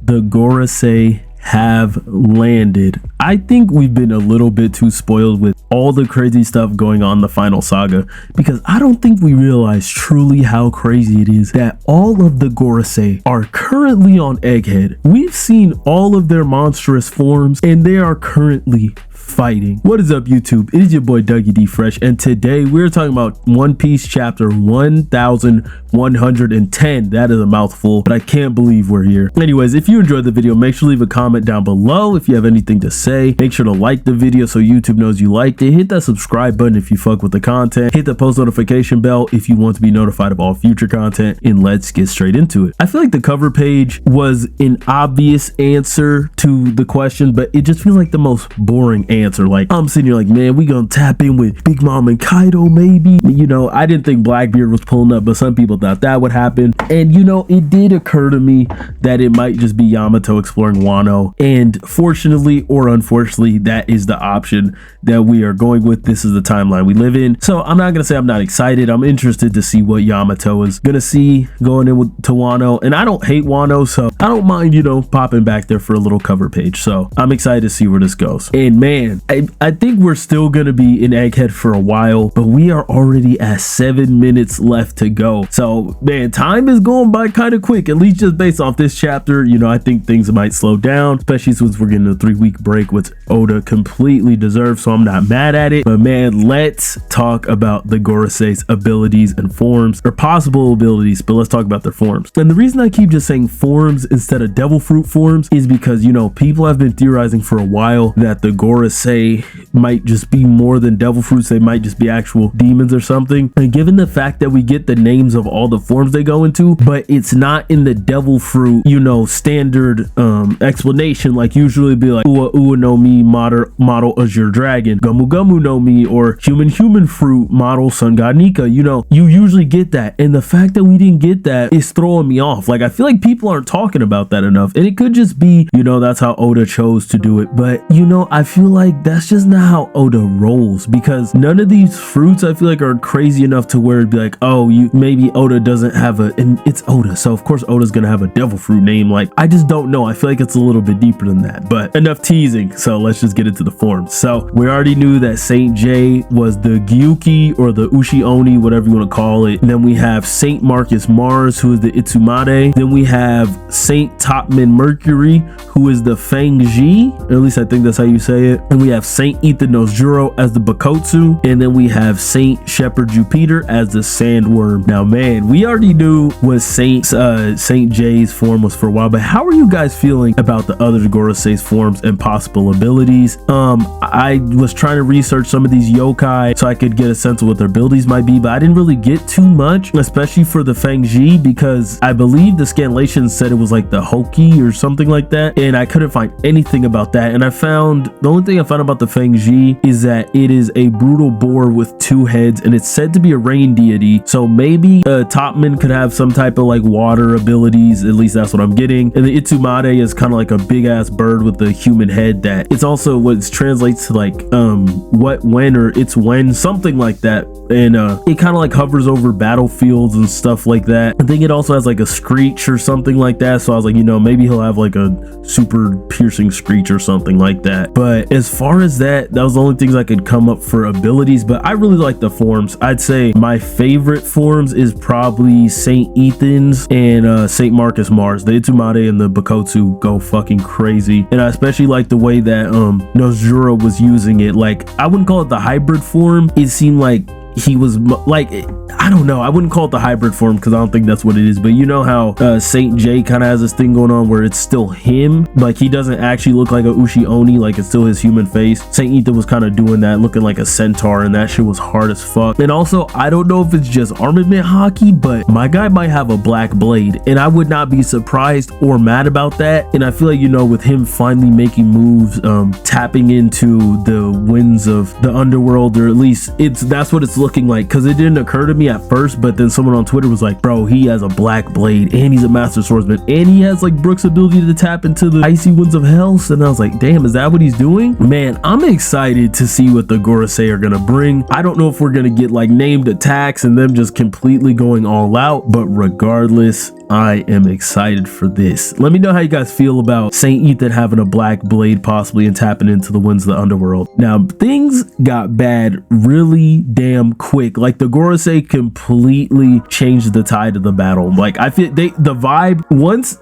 the Gorosei have landed. I think we've been a little bit too spoiled with all the crazy stuff going on in the final saga, because I don't think we realize truly how crazy it is that all of the Gorosei are currently on Egghead. We've seen all of their monstrous forms and they are currently fighting. What is up, YouTube? It is your boy Dougie D Fresh, and today we're talking about One Piece chapter 1110. That is a mouthful, but I can't believe we're here. Anyways, if you enjoyed the video, make sure to leave a comment down below if you have anything to say. Make sure to like the video so YouTube knows you liked it. Hit that subscribe button if you fuck with the content. Hit the post notification bell if you want to be notified of all future content, and let's get straight into it. I feel like the cover page was an obvious answer to the question, but it just feels like the most boring answer. Like, I'm sitting here like, man, we gonna tap in with Big Mom and Kaido maybe. You know, I didn't think Blackbeard was pulling up, but some people thought that would happen. And you know, it did occur to me that it might just be Yamato exploring Wano, and fortunately or unfortunately, that is the option that we are going with. This is the timeline we live in, so I'm not gonna say I'm not excited. I'm interested to see what Yamato is gonna see going in to Wano, and I don't hate Wano, so I don't mind, you know, popping back there for a little cover page. So I'm excited to see where this goes. And man, I think we're still gonna be in Egghead for a while, but we are already at 7 minutes left to go. So man, time is going by kind of quick, at least just based off this chapter. You know, I think things might slow down, especially since we're getting a 3-week break, which Oda completely deserves, so I'm not mad at it. But man, let's talk about the Gorosei's abilities and forms, or possible abilities, but let's talk about their forms. And the reason I keep just saying forms instead of devil fruit forms is because, you know, people have been theorizing for a while that the Gorosei might just be more than devil fruits. They might just be actual demons or something. And given the fact that we get the names of all the forms they go into, but it's not in the devil fruit, you know, standard explanation, like usually be like Ua Ua no Mi model Azure Dragon, Gumu Gumu no Mi, or human fruit model Sun God Nika. You know, you usually get that, and the fact that we didn't get that is throwing me off. Like, I feel like people aren't talking about that enough, and it could just be, you know, that's how Oda chose to do it. But you know, I feel like that's just not how Oda rolls, because none of these fruits I feel like are crazy enough to where it'd be like, oh, maybe Oda doesn't have and it's Oda, so of course Oda's gonna have a devil fruit name. Like, I just don't know. I feel like it's a little bit deeper than that, but enough teasing, so let's just get into the forms. So we already knew that Saint J was the Gyuki, or the Ushi Oni, whatever you want to call it. And then we have Saint Marcus Mars, who is the Itsumade. Then we have Saint Topman Mercury, who is the Fangji, or at least I think that's how you say it. And we have Saint Ethan Nojuro as the Bakotsu, and then we have Saint Shepherd Jupiter as the Sandworm. Now man, we already knew what Saint J's form was for a while, but how are you guys feeling about the other Gorosei's forms and possible abilities? I was trying to research some of these yokai so I could get a sense of what their abilities might be, but I didn't really get too much, especially for the Fangji, because I believe the scanlation said it was like the Hoki or something like that, and I couldn't find anything about that. And the only thing I found about the Fangji is that it is a brutal boar with 2 heads, and it's said to be a rain deity, so maybe Topman could have some type of like water abilities. At least that's what I'm getting. And the Itsumade is kind of like a big ass bird with a human head, that it's also what translates to like what when, or it's when, something like that. And it kind of like hovers over battlefields and stuff like that. I think it also has like a screech or something like that, so I was like, you know, maybe he'll have like a super piercing screech or something like that. But as far as that was the only things I could come up for abilities. But I really like the forms. I'd say my favorite forms is probably Saint Ethan's and Saint Marcus Mars. The Itsumade and the Bakotsu go fucking crazy, and I especially like the way that Nojuro was using it. Like, I wouldn't call it the hybrid form. It seemed like he was like, I don't know, I wouldn't call it the hybrid form because I don't think that's what it is, but you know how Saint J kind of has this thing going on where it's still him, like he doesn't actually look like a Ushi Oni, like it's still his human face. Saint Ethan was kind of doing that, looking like a centaur, and that shit was hard as fuck. And also, I don't know if it's just armament hockey, but my guy might have a black blade, and I would not be surprised or mad about that. And I feel like, you know, with him finally making moves, tapping into the winds of the underworld, or at least that's what it's looking like, because it didn't occur to me at first, but then someone on Twitter was like, bro, he has a black blade and he's a master swordsman and he has like Brook's ability to tap into the icy winds of hell. And I was like, damn, is that what he's doing? Man, I'm excited to see what the Gorosei are gonna bring. I don't know if we're gonna get like named attacks and them just completely going all out, but regardless, I am excited for this. Let me know how you guys feel about Saint Ethan having a black blade possibly and tapping into the winds of the underworld. Now, things got bad really damn quick. Like, the Gorosei completely changed the tide of the battle. Like, I feel the vibe, once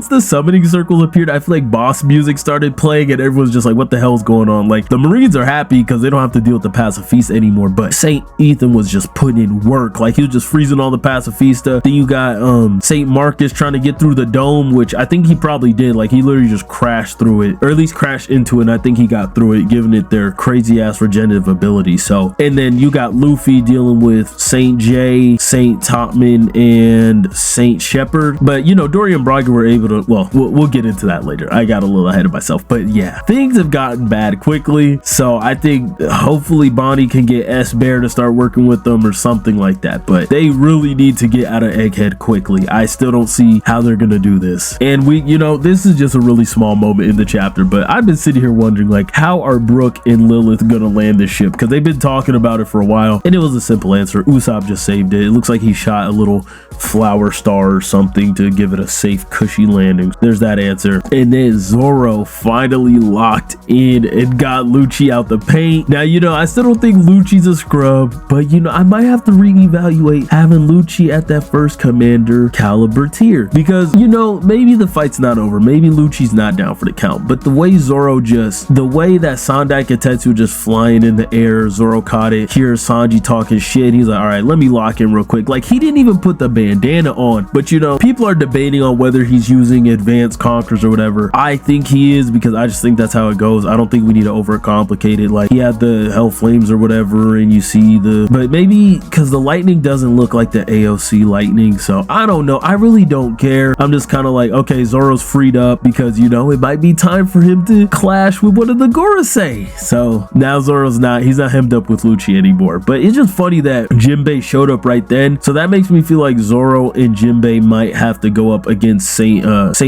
the summoning circles appeared, I feel like boss music started playing and everyone's just like, what the hell's going on? Like, the Marines are happy because they don't have to deal with the pacifista anymore, but Saint Ethan was just putting in work. Like, he was just freezing all the pacifista. Then you got Saint Marcus trying to get through the dome, which I think he probably did. Like, he literally just crashed through it, or at least crashed into it, and I think he got through it, giving it their crazy ass regenerative ability. So, and then you got Luffy dealing with Saint J, Saint Topman, and Saint Shepard. But you know, Dory and Braga were able to, well, we'll get into that later. I got a little ahead of myself, but yeah, things have gotten bad quickly. So I think hopefully Bonnie can get S Bear to start working with them or something like that, but they really need to get out of Egghead quickly. I still don't see how they're gonna do this. And we, you know, this is just a really small moment in the chapter, but I've been sitting here wondering, like, how are Brook and Lilith gonna land this ship? Because they've been talking about it for a while, and it was a simple answer. Usopp just saved it. It looks like he shot a little flower star or something to give it a safe, cushy landing. There's that answer. And then Zoro finally locked in and got Lucci out the paint. Now, you know, I still don't think Lucci's a scrub, but you know, I might have to reevaluate having Lucci at that first commander caliber tier, because you know, maybe the fight's not over, maybe Lucci's not down for the count, but the way Zoro just, the way that Sandai Katetsu just flying in the air, Zoro caught it, here's Sanji talking shit, he's like, all right, let me lock in real quick. Like, he didn't even put the bandana on, but you know, people are debating on whether he's using advanced conquerors or whatever. I think he is, because I just think that's how it goes. I don't think we need to overcomplicate it. Like, he had the hell flames or whatever, and you see the, but maybe because the lightning doesn't look like the AOC lightning, so I don't know. I really don't care. I'm just kind of like, okay, Zoro's freed up because, you know, it might be time for him to clash with one of the Gorosei. So now Zoro's not, he's not hemmed up with Lucci anymore. But it's just funny that Jinbei showed up right then, so that makes me feel like Zoro and Jinbei might have to go up against Saint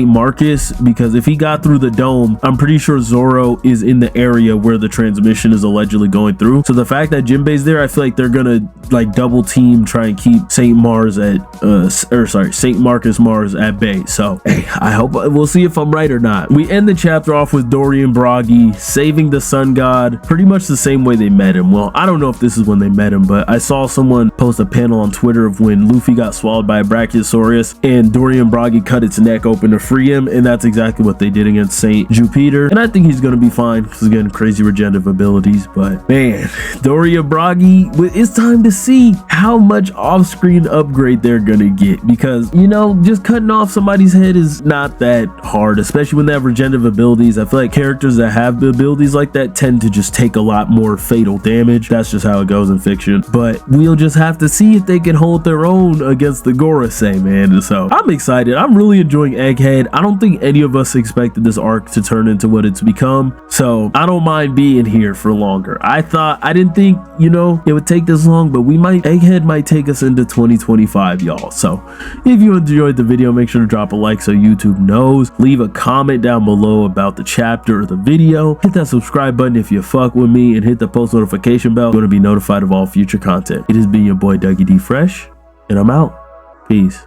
Marcus, because if he got through the dome, I'm pretty sure Zoro is in the area where the transmission is allegedly going through. So the fact that Jinbei's there, I feel like they're gonna like double team, try and keep Saint Mars at Saint Marcus Mars at bay. So hey, I hope, we'll see if I'm right or not. We end the chapter off with Dory and Bragi saving the sun god pretty much the same way they met him. Well, I don't know if this is when they met him, but I saw someone post a panel on Twitter of when Luffy got swallowed by a Brachiosaurus and Dory and Bragi cut its neck open to free him, and that's exactly what they did against Saint Jupiter. And I think he's gonna be fine because, again, crazy regenerative abilities. But man, Dory and Bragi, it's time to see how much off-screen upgrade they're gonna get, because you know, just cutting off somebody's head is not that hard, especially when they have regenerative abilities. I feel like characters that have the abilities like that tend to just take a lot more fatal damage. That's just how it goes in fiction, but we'll just have to see if they can hold their own against the Gorosei, man. So I'm excited. I'm really enjoying Egghead. I don't think any of us expected this arc to turn into what it's become, so I don't mind being here for longer. I didn't think, you know, it would take this long, but Egghead might take us into 2025, y'all. So if you enjoyed the video, make sure to drop a like so YouTube knows. Leave a comment down below about the chapter or the video. Hit that subscribe button if you fuck with me, and hit the post notification bell. You're going to be notified of all future content. It has been your boy Dougie D Fresh, and I'm out. Peace.